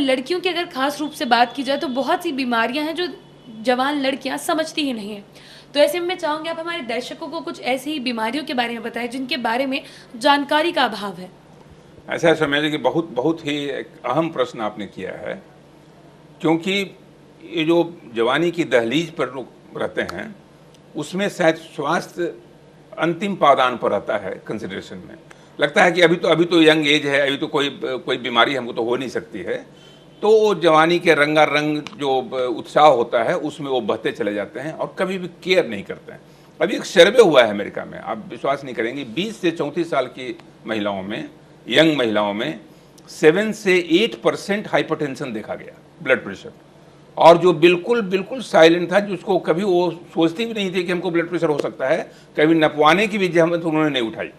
लड़कियों की अगर खास रूप से बात की जाए तो बहुत सी बीमारियां हैं जो जवान लड़कियां समझती ही नहीं हैं। तो ऐसे में मैं चाहूँगी आप हमारे दर्शकों को कुछ ऐसी ही बीमारियों के बारे में बताएं जिनके बारे में जानकारी का अभाव है। ऐसा समझ लीजिए कि बहुत बहुत ही एक अहम प्रश्न आपने किया है, क्योंकि ये जो जवानी की दहलीज पर लोग रहते हैं उसमें शायद स्वास्थ्य अंतिम पावदान पर रहता है कंसिडरेशन में। लगता है कि अभी तो यंग एज है, अभी तो कोई बीमारी हमको तो हो नहीं सकती है, तो वो जवानी के रंगारंग जो उत्साह होता है उसमें वो बहते चले जाते हैं और कभी भी केयर नहीं करते हैं। अभी एक सर्वे हुआ है अमेरिका में, आप विश्वास नहीं करेंगे, 20 से 34 साल की महिलाओं में, यंग महिलाओं में 7 से 8% हाइपरटेंशन देखा गया, ब्लड प्रेशर। और जो बिल्कुल बिल्कुल साइलेंट था, जिसको कभी वो सोचती भी नहीं थी कि हमको ब्लड प्रेशर हो सकता है, कभी नपवाने की भी जहमत उन्होंने नहीं उठाई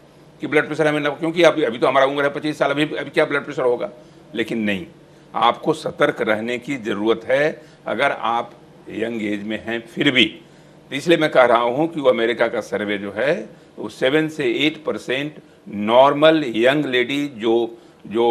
कि ब्लड प्रेशर हमें नप, क्योंकि अभी तो हमारा उम्र है 25 साल, अभी क्या ब्लड प्रेशर होगा। लेकिन नहीं, आपको सतर्क रहने की ज़रूरत है अगर आप यंग एज में हैं फिर भी। तो इसलिए मैं कह रहा हूँ कि वो अमेरिका का सर्वे जो है वो 7 से 8% नॉर्मल यंग लेडी जो जो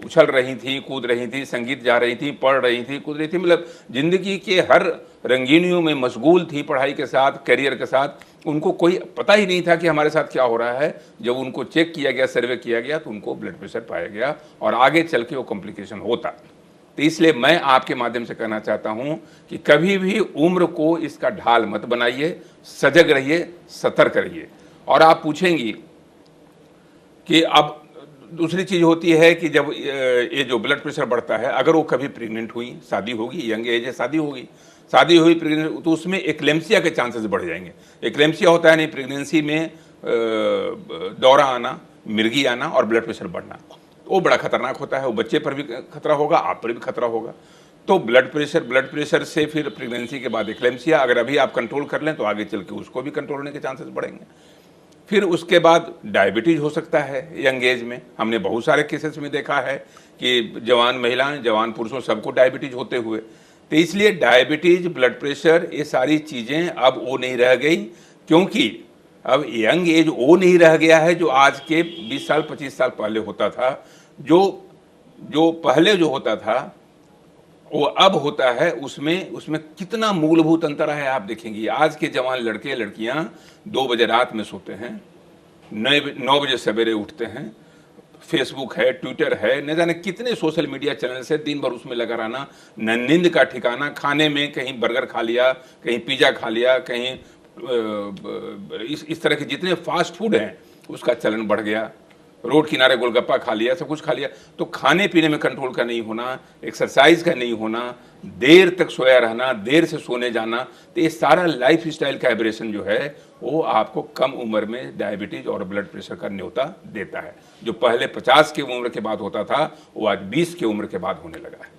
उछल रही थी, कूद रही थी, संगीत जा रही थी, पढ़ रही थी, कूद रही थी, मतलब ज़िंदगी के हर रंगीनियों में मशगूल थी, पढ़ाई के साथ, करियर के साथ, उनको कोई पता ही नहीं था कि हमारे साथ क्या हो रहा है। जब उनको चेक किया गया, सर्वे किया गया, तो उनको ब्लड प्रेशर पाया गया और आगे चल के वो कॉम्प्लिकेशन होता। तो इसलिए मैं आपके माध्यम से कहना चाहता हूं कि कभी भी उम्र को इसका ढाल मत बनाइए, सजग रहिए, सतर्क रहिए। और आप पूछेंगी कि अब दूसरी चीज़ होती है कि जब ये जो ब्लड प्रेशर बढ़ता है, अगर वो कभी प्रेग्नेंट हुई, शादी होगी, यंग एज है, शादी होगी, शादी हुई प्रेग्नेंट, तो उसमें एक्लेम्सिया के चांसेस बढ़ जाएंगे। एक्लेम्सिया होता है नहीं, प्रेगनेंसी में दौरा आना, मिर्गी आना और ब्लड प्रेशर बढ़ना, वो बड़ा खतरनाक होता है। वो बच्चे पर भी खतरा होगा, आप पर भी खतरा होगा। तो ब्लड प्रेशर से फिर प्रेगनेंसी के बाद एक्लेम्सिया, अगर अभी आप कंट्रोल कर लें तो आगे चल के उसको भी कंट्रोल होने के चांसेस बढ़ेंगे। फिर उसके बाद डायबिटीज़ हो सकता है यंग एज में। हमने बहुत सारे केसेस में देखा है कि जवान महिलाएं, जवान पुरुषों, सबको डायबिटीज़ होते हुए। तो इसलिए डायबिटीज़, ब्लड प्रेशर, ये सारी चीज़ें अब वो नहीं रह गई, क्योंकि अब यंग एज वो नहीं रह गया है जो आज के 20 साल 25 साल पहले होता था। जो पहले जो होता था वो अब होता है, उसमें कितना मूलभूत अंतर है आप देखेंगे। आज के जवान लड़के लड़कियां 2 बजे रात में सोते हैं, 9 बजे सवेरे उठते हैं, फेसबुक है, ट्विटर है, न जाने कितने सोशल मीडिया चैनल से दिन भर उसमें लगा रहना, न नींद का ठिकाना, खाने में कहीं बर्गर खा लिया, कहीं पिज़्ज़ा खा लिया, कहीं इस तरह के जितने फास्ट फूड हैं उसका चलन बढ़ गया, रोड किनारे गोलगप्पा खा लिया, सब कुछ खा लिया। तो खाने पीने में कंट्रोल का नहीं होना, एक्सरसाइज का नहीं होना, देर तक सोया रहना, देर से सोने जाना, तो ये सारा लाइफ स्टाइल का एब्रेशन जो है वो आपको कम उम्र में डायबिटीज और ब्लड प्रेशर का न्योता देता है। जो पहले 50 की उम्र के बाद होता था वो आज 20 की उम्र के बाद होने लगा है।